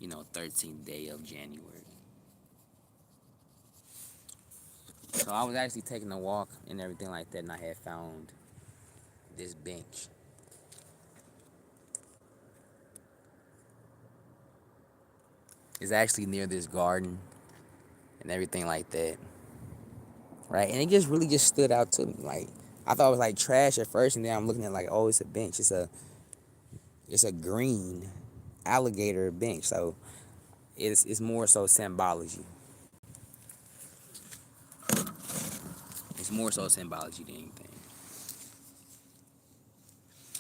13th day of January. So I was actually taking a walk and everything like that, and I had found this bench. It's actually near this garden and everything like that, right? And it just really just stood out to me. Like I thought it was like trash at first, and then I'm looking at it like, oh, it's a bench. It's a green alligator bench. So it's more so symbology. It's more so symbology than anything.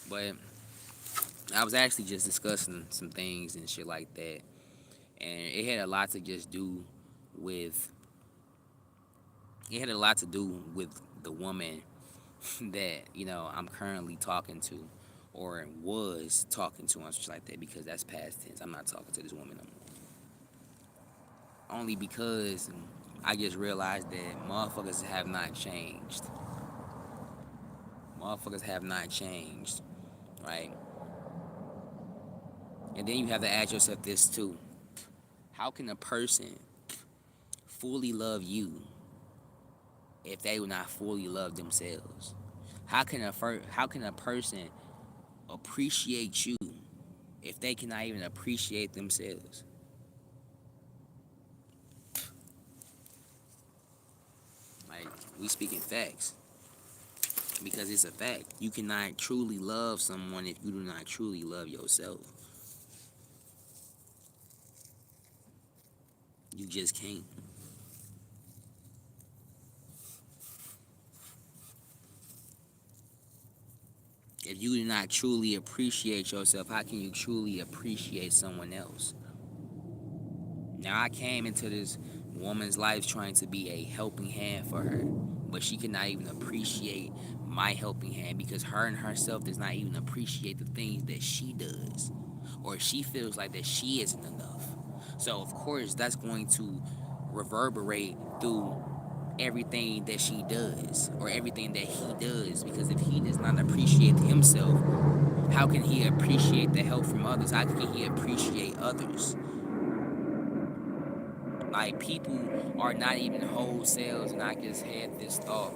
But I was actually just discussing some things and shit like that, and it had a lot to just do with it had a lot to do with the woman that I'm currently talking to, or was talking to, and shit like that, because that's past tense. I'm not talking to this woman no more. Only because I just realized that motherfuckers have not changed. Motherfuckers have not changed, right? And then you have to ask yourself this too: how can a person fully love you if they will not fully love themselves? How can a person appreciate you if they cannot even appreciate themselves? Like, we speaking facts, because it's a fact. You cannot truly love someone if you do not truly love yourself. You just can't. If you do not truly appreciate yourself, how can you truly appreciate someone else? Now, I came into this woman's life trying to be a helping hand for her, but she cannot even appreciate my helping hand, because her and herself does not even appreciate the things that she does, or she feels like that she isn't enough. So of course that's going to reverberate through everything that she does, or everything that he does, because if he does not appreciate himself, how can he appreciate the help from others? How can he appreciate others? Like, people are not even whole selves, and I just had this thought,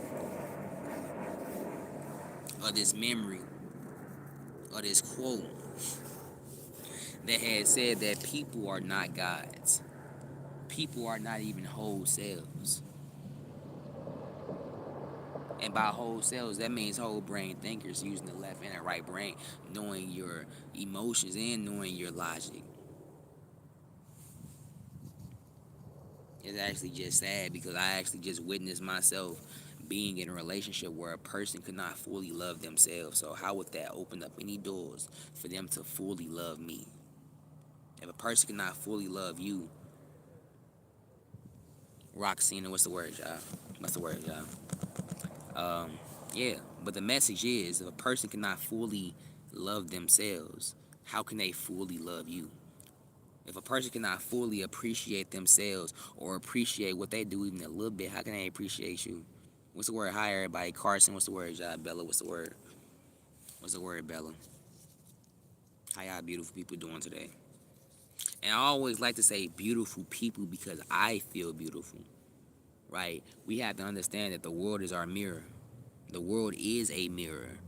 or this memory, or this quote that had said that people are not gods. People are not even whole selves. And by whole selves, that means whole brain thinkers, using the left and the right brain, knowing your emotions and knowing your logic. It's actually just sad, because I actually just witnessed myself being in a relationship where a person could not fully love themselves. So how would that open up any doors for them to fully love me? If a person cannot fully love you, Roxina, what's the word, y'all? What's the word, y'all? Yeah, but the message is, if a person cannot fully love themselves, how can they fully love you? If a person cannot fully appreciate themselves, or appreciate what they do even a little bit, how can they appreciate you? What's the word? Hi, everybody. Carson, what's the word? Y'all, Bella, what's the word? What's the word, Bella? How y'all beautiful people doing today? And I always like to say beautiful people because I feel beautiful, right? We have to understand that the world is our mirror. The world is a mirror.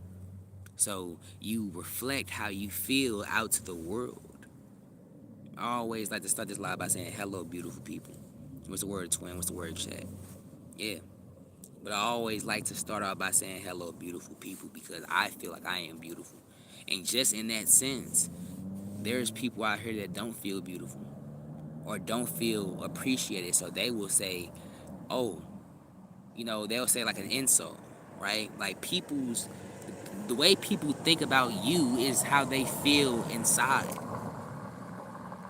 So you reflect how you feel out to the world. I always like to start this live by saying, hello, beautiful people. What's the word, twin? What's the word, chat? Yeah. But I always like to start out by saying, hello, beautiful people, because I feel like I am beautiful. And just in that sense, there's people out here that don't feel beautiful, or don't feel appreciated. So they will say, oh, they'll say like an insult, right? Like, the way people think about you is how they feel inside.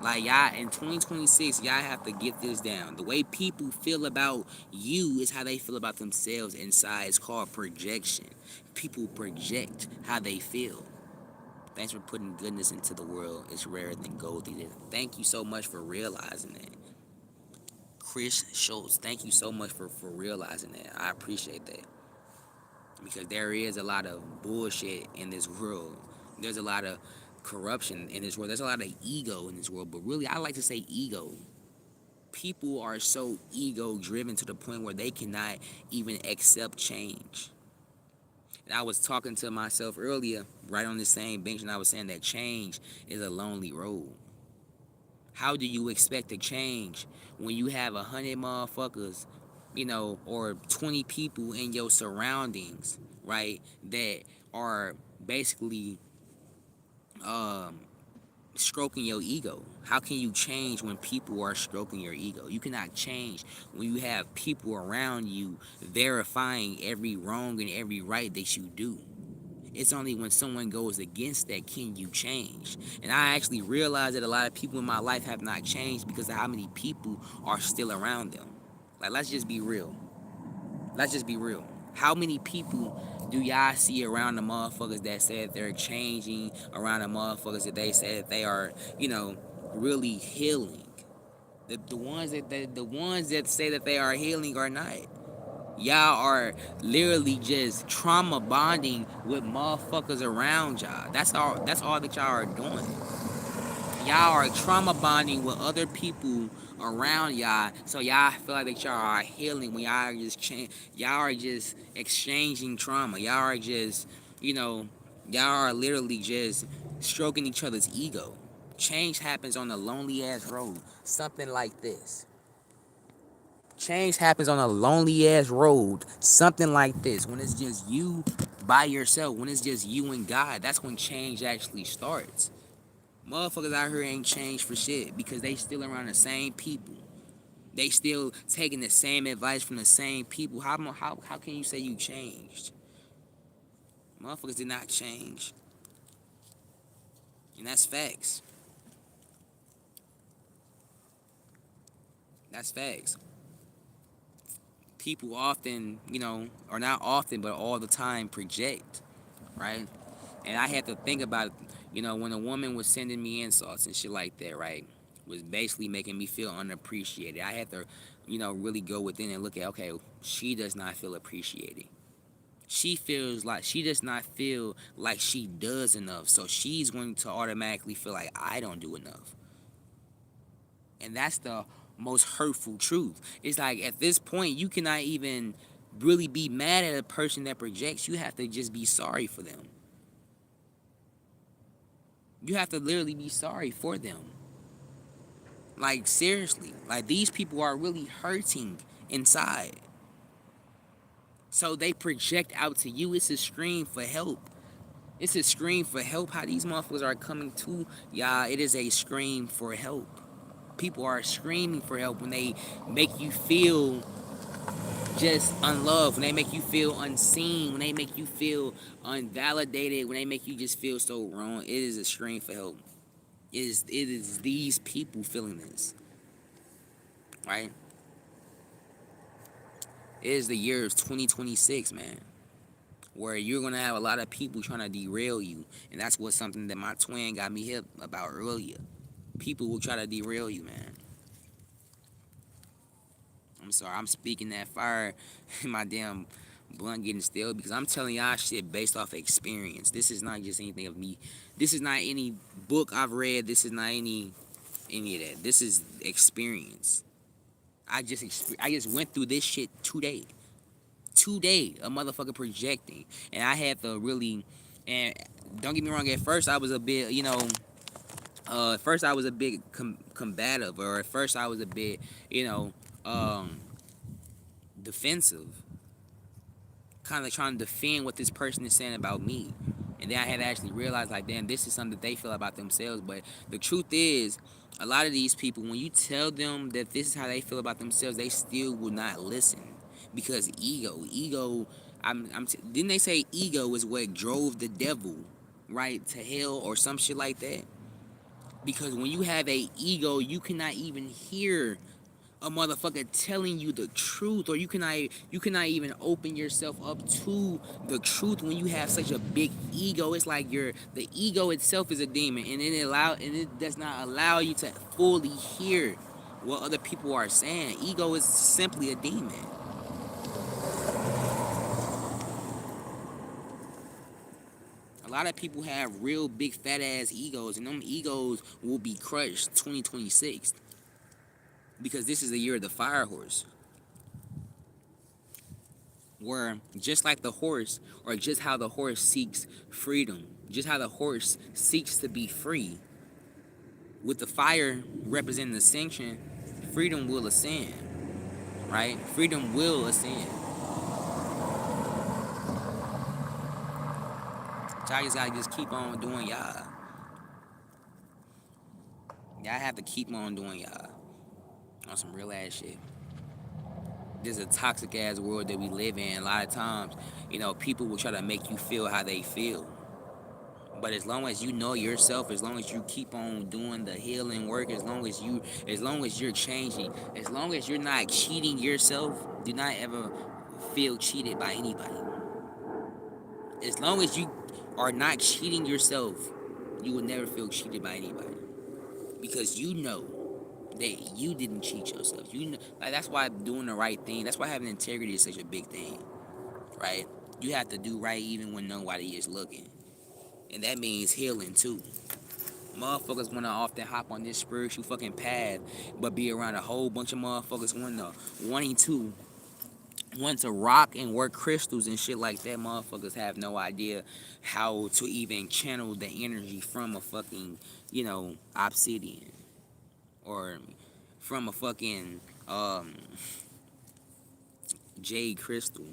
Like, y'all, in 2026, y'all have to get this down. The way people feel about you is how they feel about themselves inside. It's called projection. People project how they feel. Thanks for putting goodness into the world. It's rarer than gold. Thank you so much for realizing that. Chris Schultz, thank you so much for realizing that. I appreciate that. Because there is a lot of bullshit in this world. There's a lot of corruption in this world. There's a lot of ego in this world, but really, I like to say ego. People are so ego driven to the point where they cannot even accept change. And I was talking to myself earlier, right on the same bench, and I was saying that change is a lonely road. How do you expect to change when you have 100 motherfuckers, or 20 people in your surroundings, right, that are basically um, stroking your ego? How can you change when people are stroking your ego? You cannot change when you have people around you verifying every wrong and every right that you do. It's only when someone goes against that can you change. And I actually realized that a lot of people in my life have not changed because of how many people are still around them. Like, let's just be real. Let's just be real. How many people do y'all see around the motherfuckers that say that they're changing, around the motherfuckers that they say that they are, really healing? The ones that say that they are healing are not. Y'all are literally just trauma bonding with motherfuckers around y'all. That's all that y'all are doing. Y'all are trauma bonding with other people around y'all, so y'all feel like that y'all are healing when y'all are y'all are just exchanging trauma. Y'all are just, y'all are literally just stroking each other's ego. Change happens on a lonely ass road. Something like this. Change happens on a lonely ass road. Something like this. When it's just you by yourself, when it's just you and God, that's when change actually starts. Motherfuckers out here ain't changed for shit because they still around the same people. They still taking the same advice from the same people. How can you say you changed? Motherfuckers did not change. And that's facts. That's facts. People often, or not often, but all the time project, right? And I had to think about, when a woman was sending me insults and shit like that, right? Was basically making me feel unappreciated. I had to, really go within and look at, okay, she does not feel appreciated. She does not feel like she does enough. So she's going to automatically feel like I don't do enough. And that's the most hurtful truth. It's like at this point, you cannot even really be mad at a person that projects. You have to just be sorry for them. You have to literally be sorry for them. Like, seriously. Like, these people are really hurting inside. So they project out to you. It's a scream for help. It's a scream for help. How these motherfuckers are coming to y'all, it is a scream for help. People are screaming for help when they make you feel just unloved, when they make you feel unseen, when they make you feel unvalidated, when they make you just feel so wrong. It is a scream for help. It is these people feeling this, right? It is the year of 2026, man, where you're gonna have a lot of people trying to derail you, and that's what something that my twin got me hip about earlier. People will try to derail you, man. I'm sorry, I'm speaking that fire in my damn blunt getting stale because I'm telling y'all shit based off experience. This is not just anything of me. This is not any book I've read. This is not any of that. This is experience. I just went through this shit today. Today, a motherfucker projecting, and I had to really. And don't get me wrong. At first, I was a bit, at first I was a bit combative, or at first I was a bit, defensive, kind of trying to defend what this person is saying about me. And then I had to actually realize, like, damn, this is something that they feel about themselves. But the truth is, a lot of these people, when you tell them that this is how they feel about themselves, they still will not listen. Because ego, didn't they say ego is what drove the devil, right, to hell or some shit like that? Because when you have a ego, you cannot even hear a motherfucker telling you the truth, or you cannot even open yourself up to the truth when you have such a big ego. It's like the ego itself is a demon, and it does not allow you to fully hear what other people are saying. Ego is simply a demon. A lot of people have real big fat ass egos, and them egos will be crushed 2026 because this is the year of the fire horse. Where just like the horse, or just how the horse seeks freedom, just how the horse seeks to be free, with the fire representing the ascension, freedom will ascend, right? Freedom will ascend. Y'all just gotta just keep on doing y'all. Y'all have to keep on doing y'all on some real ass shit. This is a toxic ass world that we live in. A lot of times, people will try to make you feel how they feel. But as long as you know yourself, as long as you keep on doing the healing work, as long as you're changing, as long as you're not cheating yourself, do not ever feel cheated by anybody. As long as you are not cheating yourself, you will never feel cheated by anybody. Because you know that you didn't cheat yourself. That's why doing the right thing, that's why having integrity is such a big thing. Right? You have to do right even when nobody is looking. And that means healing too. Motherfuckers wanna often hop on this spiritual fucking path, but be around a whole bunch of motherfuckers wanting to rock and work crystals and shit like that. Motherfuckers have no idea how to even channel the energy from a fucking, obsidian, or from a fucking jade crystal.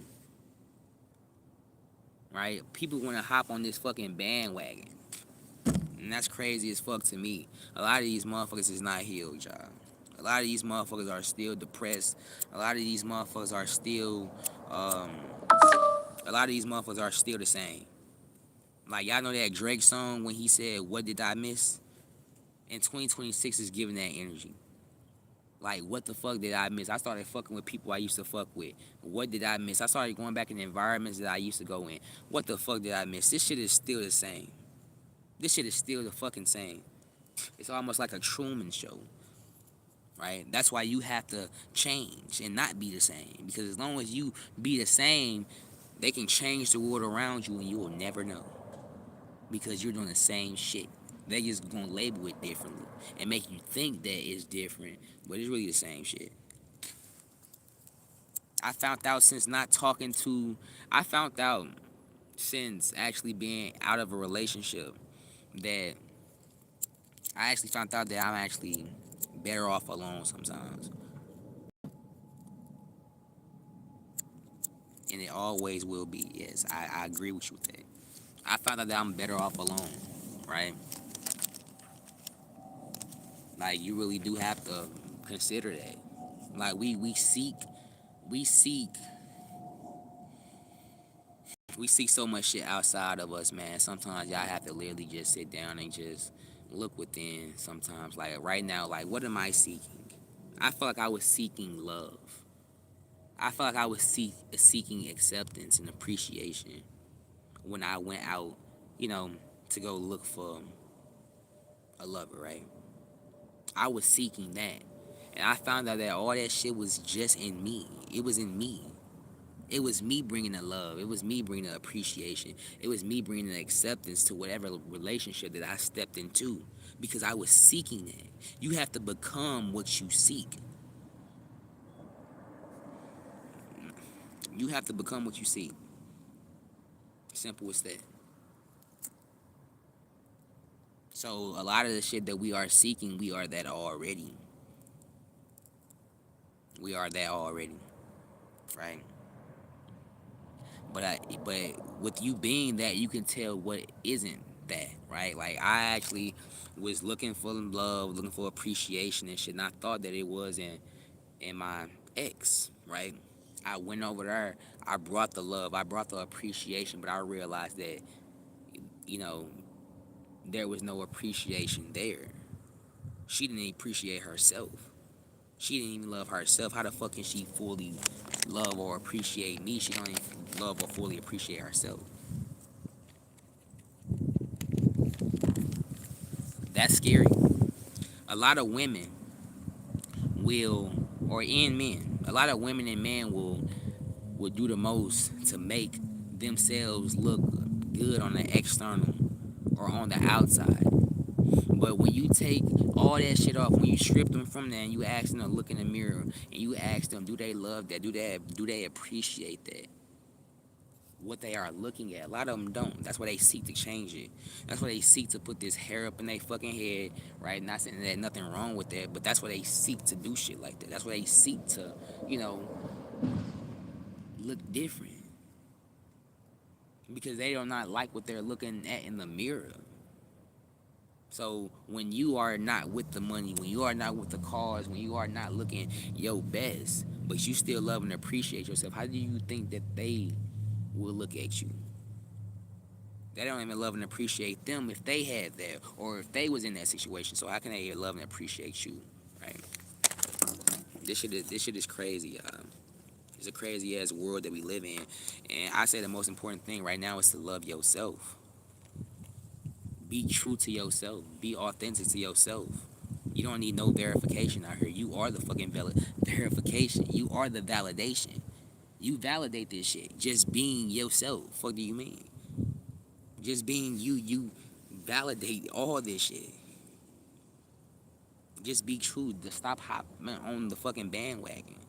Right? People want to hop on this fucking bandwagon. And that's crazy as fuck to me. A lot of these motherfuckers is not healed, y'all. A lot of these motherfuckers are still depressed. A lot of these motherfuckers are still, the same. Like, y'all know that Drake song when he said, "What did I miss?" And 2026 is giving that energy. Like, what the fuck did I miss? I started fucking with people I used to fuck with. What did I miss? I started going back in the environments that I used to go in. What the fuck did I miss? This shit is still the same. This shit is still the fucking same. It's almost like a Truman Show, right? That's why you have to change and not be the same. Because as long as you be the same, they can change the world around you and you will never know. Because you're doing the same shit. They just gonna label it differently and make you think that it's different, but it's really the same shit. I found out since actually being out of a relationship that I actually found out that I'm actually better off alone sometimes. And it always will be. Yes, I agree with you with that. I found out that I'm better off alone, right? Like, you really do have to consider that. Like, we seek so much shit outside of us, man. Sometimes y'all have to literally just sit down and just look within sometimes. Like, right now, like, what am I seeking? I feel like I was seeking love. I felt like I was seeking acceptance and appreciation when I went out, to go look for a lover, right? I was seeking that. And I found out that all that shit was just in me. It was in me. It was me bringing the love. It was me bringing the appreciation. It was me bringing the acceptance to whatever relationship that I stepped into, because I was seeking that. You have to become what you seek. You have to become what you seek. Simple as that. So a lot of the shit that we are seeking, we are that already. We are that already, right? But with you being that, you can tell what isn't that, right? Like, I actually was looking for love, looking for appreciation and shit, and I thought that it was in my ex, right? I went over there, I brought the love, I brought the appreciation, but I realized that, there was no appreciation there. She didn't appreciate herself. She didn't even love herself. How the fuck can she fully love or appreciate me? She don't even love or fully appreciate herself. That's scary. A lot of women a lot of women and men will do the most to make themselves look good on the external or on the outside. But when you take all that shit off, when you strip them from that and you ask them to look in the mirror and you ask them, do they love that? Do they appreciate that? What they are looking at. A lot of them don't. That's why they seek to change it. That's why they seek to put this hair up in their fucking head, right? Not saying there's nothing wrong with that, but that's why they seek to do shit like that. That's why they seek to, you know, look different. Because they do not like what they're looking at in the mirror. So when you are not with the money, when you are not with the cars, when you are not looking your best, but you still love and appreciate yourself, how do you think that they will look at you? They don't even love and appreciate them if they had that or if they was in that situation. So how can they love and appreciate you, right? This shit is crazy, y'all. It's a crazy ass world that we live in, and I say the most important thing right now is to love yourself. Be true to yourself. Be authentic to yourself. You don't need no verification out here. You are the fucking verification. You are the validation. You validate this shit. Just being yourself. What do you mean? Just being you, you validate all this shit. Just be true. To stop hopping on the fucking bandwagon,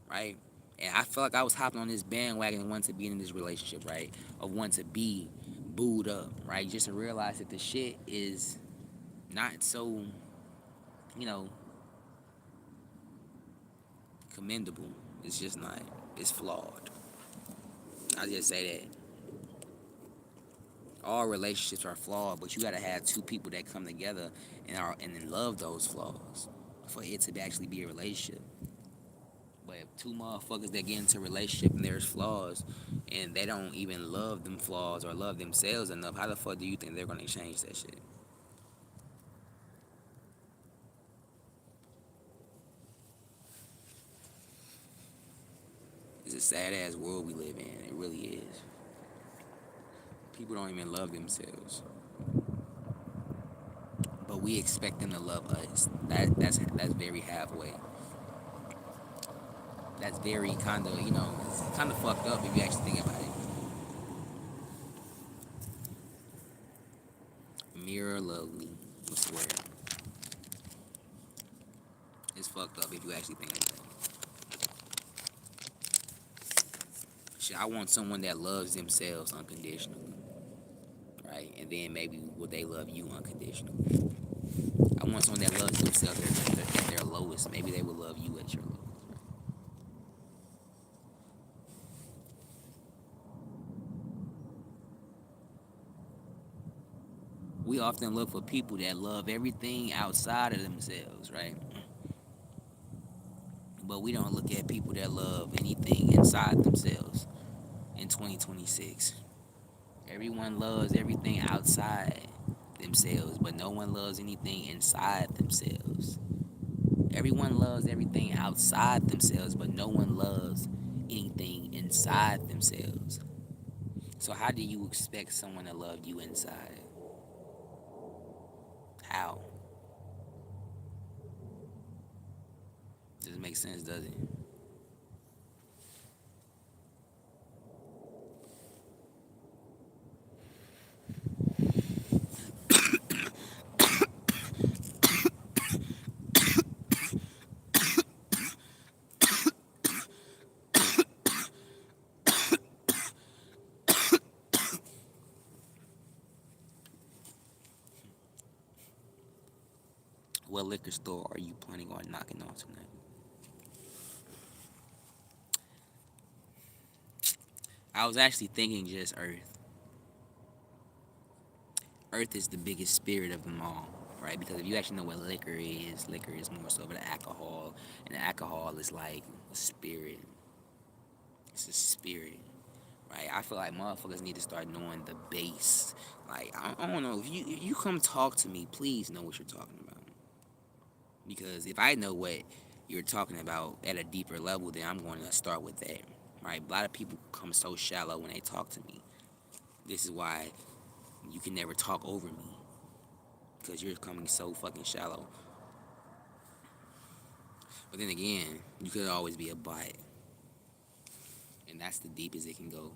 right? And I felt like I was hopping on this bandwagon and wanting to be in this relationship, right? Of wanting to be booed up, right? Just to realize that the shit is not so, you know, commendable. It's just not. It's flawed. I just say that. All relationships are flawed, but you gotta have two people that come together and then love those flaws for it to actually be a relationship. But if two motherfuckers that get into a relationship and there's flaws and they don't even love them flaws or love themselves enough, how the fuck do you think they're gonna change that shit? It's a sad ass world we live in. It really is. People don't even love themselves, but we expect them to love us. That's very halfway. That's very kind of, it's kind of fucked up if you actually think about it. Mirror love me. I swear. It's fucked up if you actually think about it. Shit, I want someone that loves themselves unconditionally, right? And then maybe will they love you unconditionally? I want someone that loves themselves at their lowest. Maybe they will love you at your lowest. We often look for people that love everything outside of themselves, right? But we don't look at people that love anything inside themselves in 2026. Everyone loves everything outside themselves, but no one loves anything inside themselves. Everyone loves everything outside themselves, but no one loves anything inside themselves. So, how do you expect someone to love you inside? How? Doesn't make sense, does it? What liquor store are you planning on knocking on tonight? I was actually thinking just Earth. Earth is the biggest spirit of them all, right? Because if you actually know what liquor is more so of an alcohol, and alcohol is like a spirit. It's a spirit, right? I feel like motherfuckers need to start knowing the base. Like I don't know if you come talk to me, please know what you're talking about. Because if I know what you're talking about at a deeper level, then I'm going to start with that, right? A lot of people come so shallow when they talk to me. This is why you can never talk over me because you're coming so fucking shallow. But then again, you could always be a bot, and that's the deepest it can go.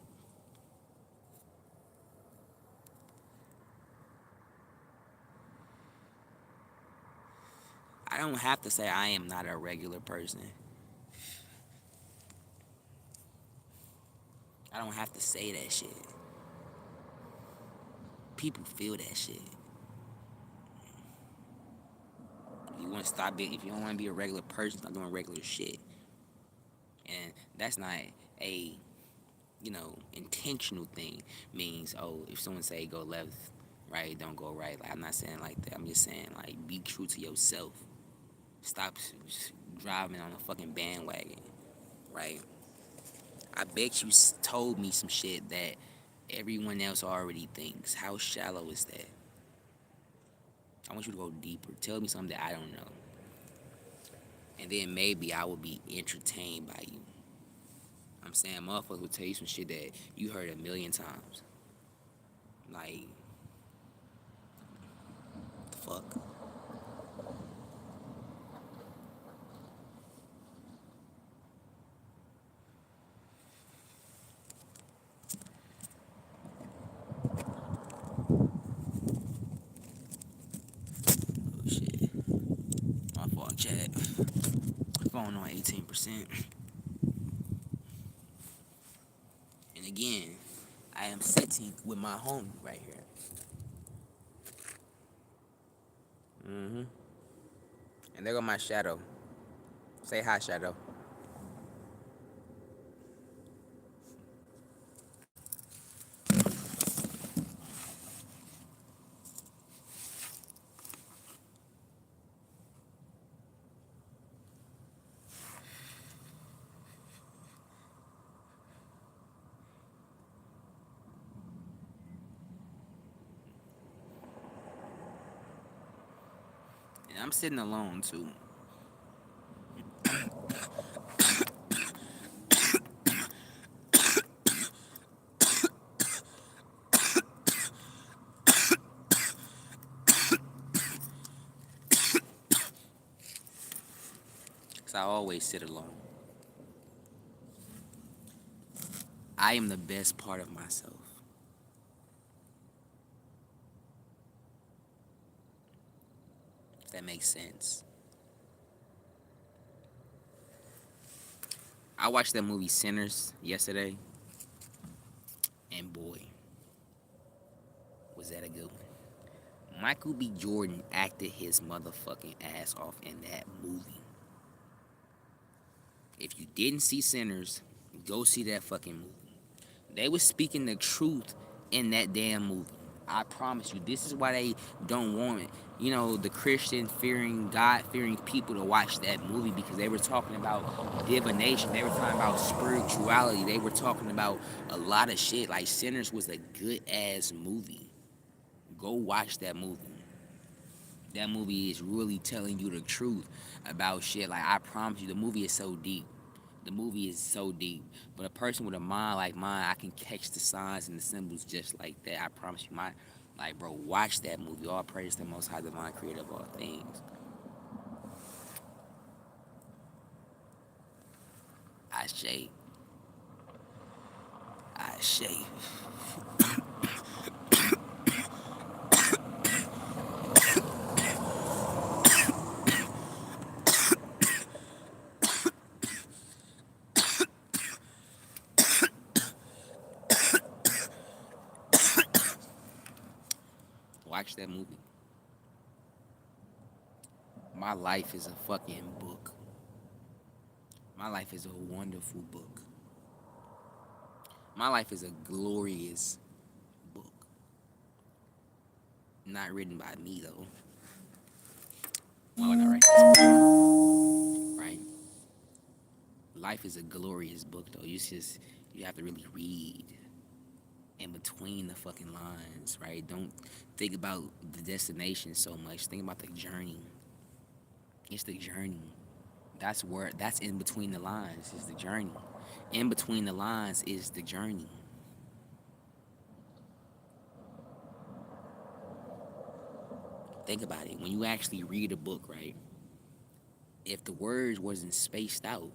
don't have to say I am not a regular person. I don't have to say that shit. People feel that shit. You want to stop being, if you don't want to be a regular person, stop doing regular shit. And that's not a, intentional thing. Means, oh, if someone say go left, right, don't go right. Like, I'm not saying like that. I'm just saying, like, be true to yourself. Stop driving on a fucking bandwagon, right? I bet you told me some shit that everyone else already thinks. How shallow is that? I want you to go deeper. Tell me something that I don't know. And then maybe I will be entertained by you. I'm saying motherfuckers will tell you some shit that you heard a million times. Like, the fuck? Oh shit. My fault, chat. Phone on 18%. And again, I am sitting with my homie right here. And there go my shadow. Say hi, shadow. And I'm sitting alone too. Because I always sit alone. I am the best part of myself. If that makes sense. I watched that movie Sinners yesterday. And boy, was that a good one. Michael B. Jordan acted his motherfucking ass off in that movie. If you didn't see Sinners, go see that fucking movie. They was speaking the truth in that damn movie. I promise you, this is why they don't want it. The Christian fearing, God fearing people to watch that movie, because they were talking about divination. They were talking about spirituality. They were talking about a lot of shit. Like, Sinners was a good ass movie. Go watch that movie. That movie is really telling you the truth about shit. Like, I promise you, the movie is so deep. The movie is so deep. But a person with a mind like mine, I can catch the signs and the symbols just like that. I promise you, bro, watch that movie. All praise to the Most High, Divine Creator of all things. I shave. I shave. Watch that movie. My life is a fucking book. My life is a wonderful book. My life is a glorious book. Not written by me, though. Why would I write this? Right? Life is a glorious book, though. You have to really read in between the fucking lines, right? Don't think about the destination so much. Think about the journey. It's the journey. That's in between the lines is the journey. In between the lines is the journey. Think about it. When you actually read a book, right? If the words wasn't spaced out,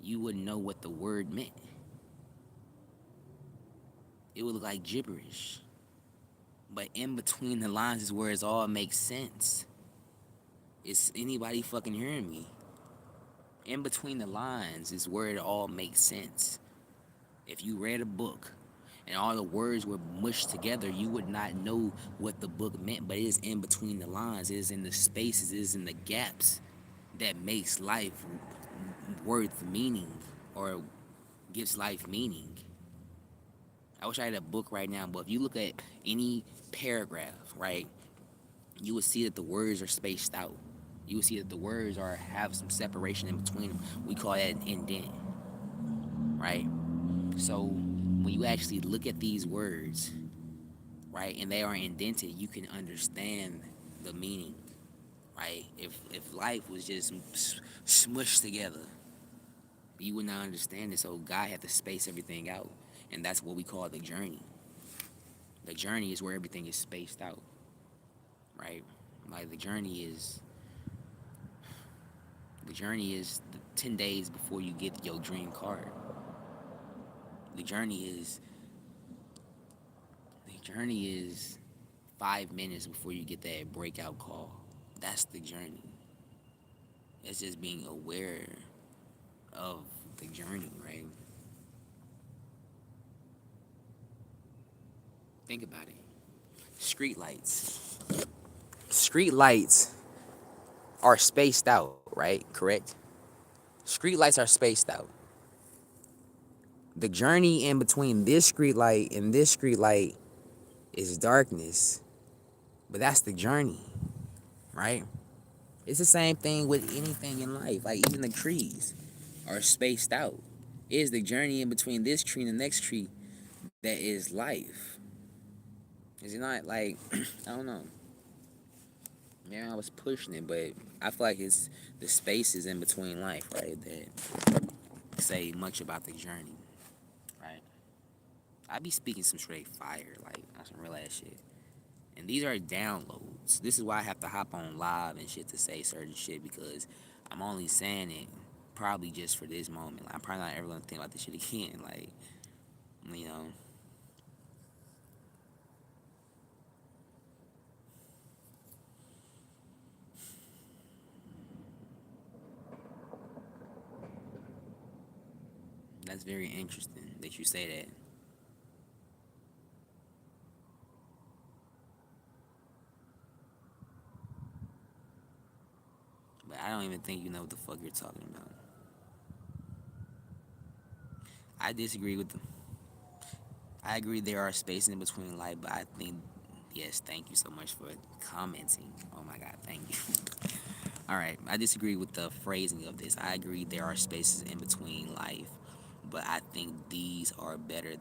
you wouldn't know what the word meant. It would look like gibberish. But in between the lines is where it all makes sense. Is anybody fucking hearing me? In between the lines is where it all makes sense. If you read a book and all the words were mushed together, you would not know what the book meant. But it is in between the lines, it is in the spaces, it is in the gaps that makes life worth meaning or gives life meaning. I wish I had a book right now, but if you look at any paragraph, right, you would see that the words are spaced out. You would see that the words are have some separation in between them. We call that an indent, right? So when you actually look at these words, right, and they are indented, you can understand the meaning, right? If life was just smushed together, you would not understand it. So God had to space everything out, and that's what we call the journey. The journey is where everything is spaced out, right? Like the journey is the 10 days before you get your dream car. The journey is the journey is 5 minutes before you get that breakout call. That's the journey. It's just being aware of the journey, right? Think about it. Street lights. Street lights are spaced out, right? Correct? Street lights are spaced out. The journey in between this street light and this street light is darkness, but that's the journey, right? It's the same thing with anything in life. Like even the trees are spaced out. It is the journey in between this tree and the next tree that is life. Is it not like I don't know. Yeah, I was pushing it, but I feel like it's the spaces in between life, right? That say much about the journey, right? I be speaking some straight fire, like on some real ass shit. And these are downloads. This is why I have to hop on live and shit to say certain shit because I'm only saying it probably just for this moment. Like, I'm probably not ever gonna think about this shit again. Like, you know, that's very interesting that you say that. But I don't even think you know what the fuck you're talking about. I disagree with the. I agree there are spaces in between life, but I think yes, thank you so much for commenting. Oh my god, thank you. All right, I disagree with the phrasing of this. I agree there are spaces in between life, but I think these are better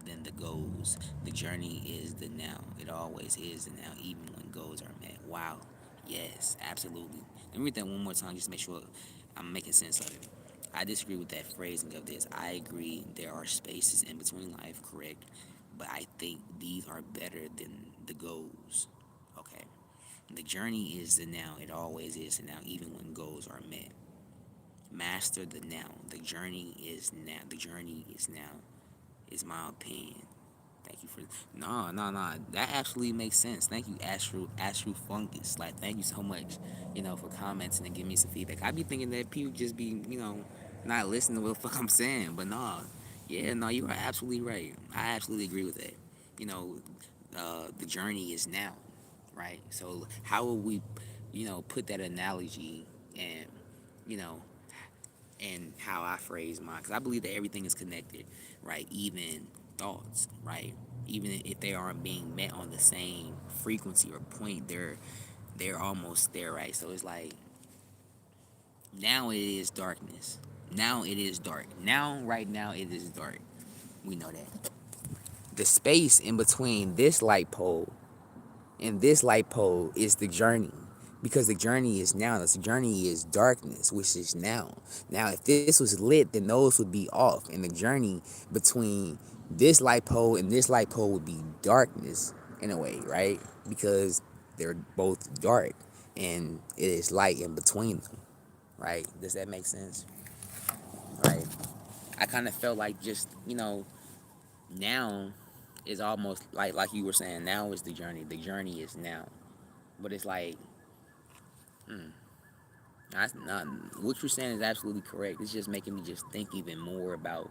than the goals. The journey is the now. It always is the now, even when goals are met. Wow. Yes, absolutely. Let me read that one more time just to make sure I'm making sense of it. I disagree with that phrasing of this. I agree there are spaces in between life, correct, but I think these are better than the goals. Okay. The journey is the now. It always is the now, even when goals are met. Master the now. The journey is now. The journey is now, is my opinion. Thank you for no. That actually makes sense. Thank you, Astro Fungus. Like, thank you so much, for commenting and giving me some feedback. I be thinking that people just be, not listening to what the fuck I'm saying, but nah, yeah, no, you are absolutely right. I absolutely agree with that. You know, the journey is now, right? So how will we, put that analogy and, you know, and how I phrase mine? Because I believe that everything is connected, right? Even thoughts, right? Even if they aren't being met on the same frequency or point, they're almost there, right? So it's like now it is darkness. Now it is dark. Now, right now, it is dark. We know that. The space in between this light pole and this light pole is the journey. Because the journey is now. The journey is darkness, which is now. Now, if this was lit, then those would be off. And the journey between this light pole and this light pole would be darkness in a way, right? Because they're both dark and it is light in between them, right? Does that make sense? Right. I kind of felt like just, now is almost like you were saying, now is the journey. The journey is now. But it's like Mm. That's not, what you're saying is absolutely correct. It's just making me just think even more about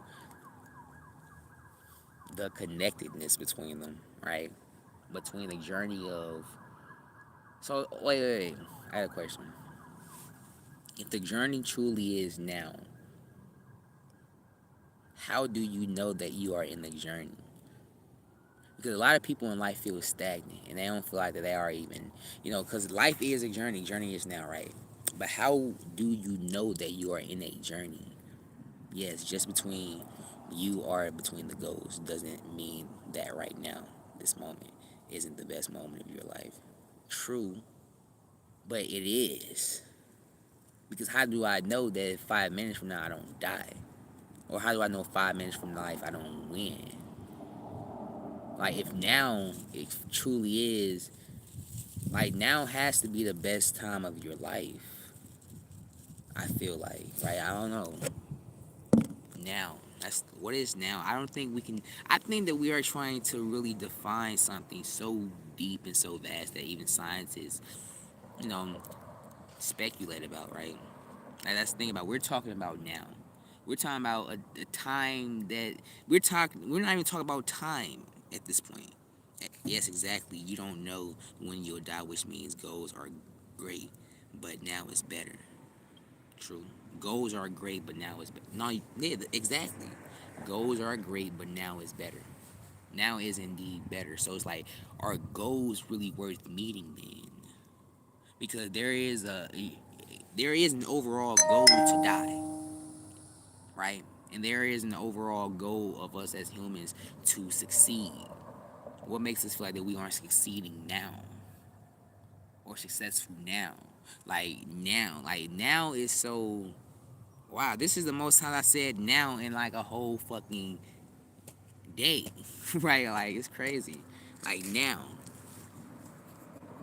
the connectedness between them, right? Between the journey of. So, wait. I have a question. If the journey truly is now, how do you know that you are in the journey? Because a lot of people in life feel stagnant and they don't feel like that they are even, because life is a journey. Journey is now, right? But how do you know that you are in a journey? Yes, just between you are between the goals doesn't mean that right now, this moment, isn't the best moment of your life. True, but it is. Because how do I know that 5 minutes from now I don't die? Or how do I know 5 minutes from life I don't win? Like, if now it truly is, like, now has to be the best time of your life, I feel like, right? I don't know. Now. That's what is now. I don't think we can. I think that we are trying to really define something so deep and so vast that even scientists, you know, speculate about, right? Like, that's the thing about. We're talking about now. We're talking about a time that we're talking. We're not even talking about time at this point. Yes, exactly. You don't know when you'll die, which means goals are great, but now it's better. True. Goals are great, but now it's better. No, yeah, exactly. Goals are great, but now it's better. Now is indeed better. So it's like, are goals really worth meeting then? Because there is an overall goal to die, right? And there is an overall goal of us as humans to succeed. What makes us feel like that we aren't succeeding now or successful now? Like now is so. Wow, this is the most time I said now in like a whole fucking day, right? Like, it's crazy. Like, now,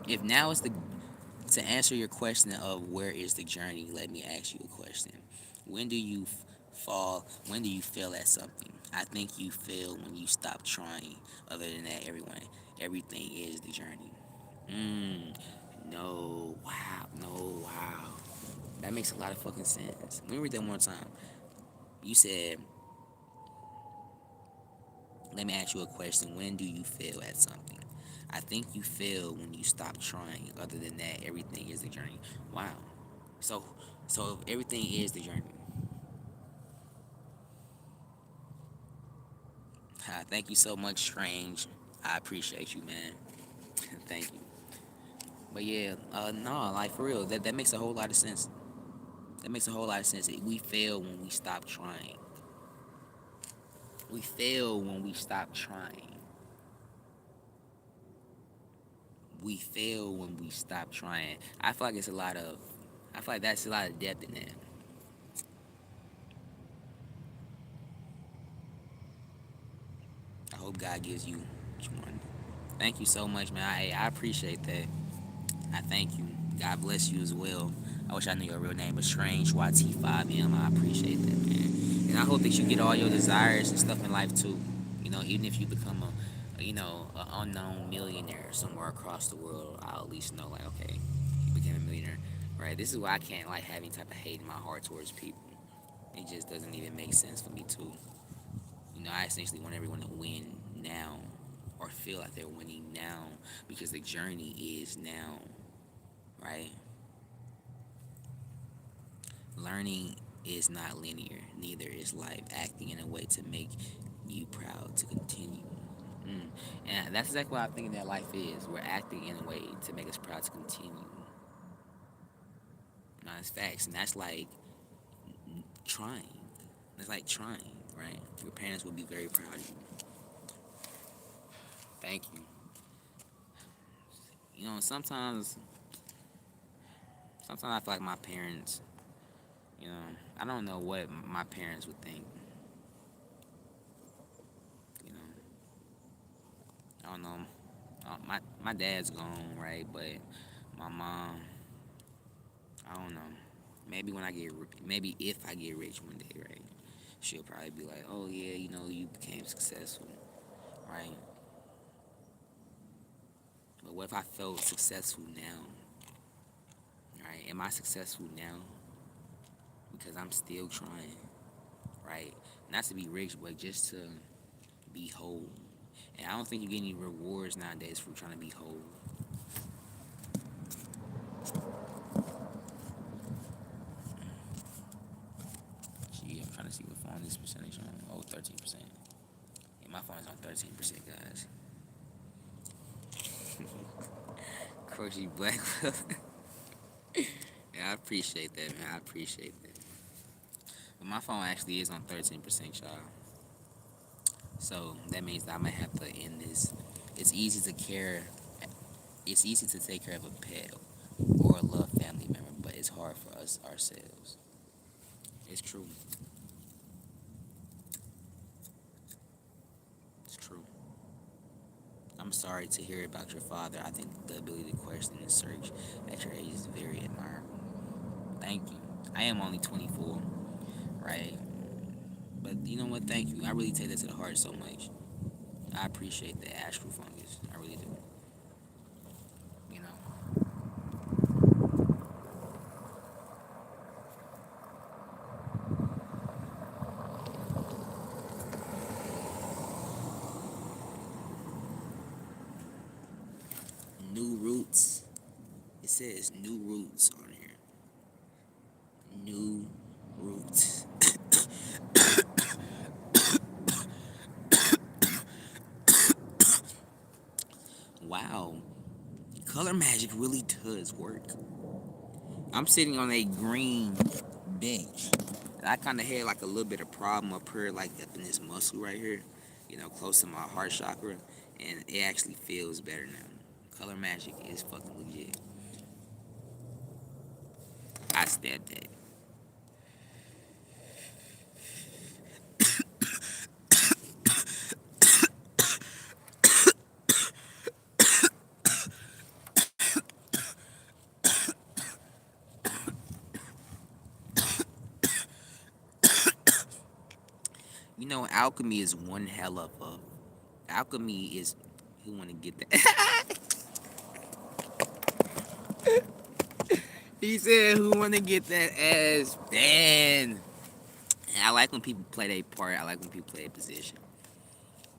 if now is the to answer your question of where is the journey, let me ask you a question. When do you fall? When do you fail at something? I think you fail when you stop trying. Other than that, everything is the journey. Mm, no, wow, no, wow. That makes a lot of fucking sense. Let me read that one more time. You said, let me ask you a question. When do you fail at something? I think you fail when you stop trying. Other than that, everything is the journey. Wow. So, so if everything is the journey. Thank you so much, Strange. I appreciate you, man. Thank you. But yeah, no, like for real, that makes a whole lot of sense. That makes a whole lot of sense. We fail when we stop trying. We fail when we stop trying. We fail when we stop trying. I feel like it's a lot of. I feel like that's a lot of depth in that. I hope God gives you what you want. Thank you so much, man. I appreciate that. I thank you. God bless you as well. I wish I knew your real name, but Strange YT5M. I appreciate that, man. And I hope that you get all your desires and stuff in life too. Even if you become an unknown millionaire somewhere across the world, I'll at least know, like, okay, you became a millionaire, right? This is why I can't like have any type of hate in my heart towards people. It just doesn't even make sense for me too. I essentially want everyone to win now or feel like they're winning now because the journey is now, right? Learning is not linear, neither is life. Acting in a way to make you proud to continue. Mm. And that's exactly what I think that life is. We're acting in a way to make us proud to continue. It's facts. And that's like trying. That's like trying, right? Your parents would be very proud of you. Thank you. Sometimes I feel like my parents, you know, I don't know what my parents would think. You know, I don't know. My dad's gone, right? But my mom, I don't know. Maybe if I get rich one day, right? She'll probably be like, "Oh yeah, you became successful, right?" But what if I felt successful now, right? Am I successful now? Because I'm still trying, right? Not to be rich, but just to be whole. And I don't think you get any rewards nowadays for trying to be whole. Gee, I'm trying to see what phone this percentage on. Oh, 13%. Yeah, my phone's on 13%, guys. Croci Black. Yeah, I appreciate that, man. I appreciate that. But my phone actually is on 13%, y'all. So that means that I might have to end this. It's easy to care. It's easy to take care of a pet or a loved family member, but it's hard for us ourselves. It's true. It's true. I'm sorry to hear about your father. I think the ability to question and search at your age is very admirable. Thank you. I am only 24, right? But you know what? Thank you. I really take that to the heart so much. I appreciate the astral fungus. I really do. You know. New roots. It says new roots on here. New roots. Wow. Color magic really does work. I'm sitting on a green bench. And I kind of had like a little bit of problem up here, like up in this muscle right here, close to my heart chakra. And it actually feels better now. Color magic is fucking legit. I stabbed that. Alchemy is one hell of a. Alchemy is. Who want to get that? He said, "Who want to get that ass banned?" And I like when people play their part. I like when people play a position.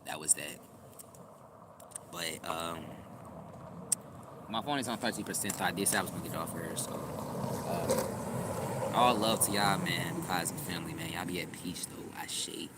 That was that. But my phone is on 13%, so I did say I was gonna get off here. So all love to y'all, man. Positive family, man. Y'all be at peace though. I shade.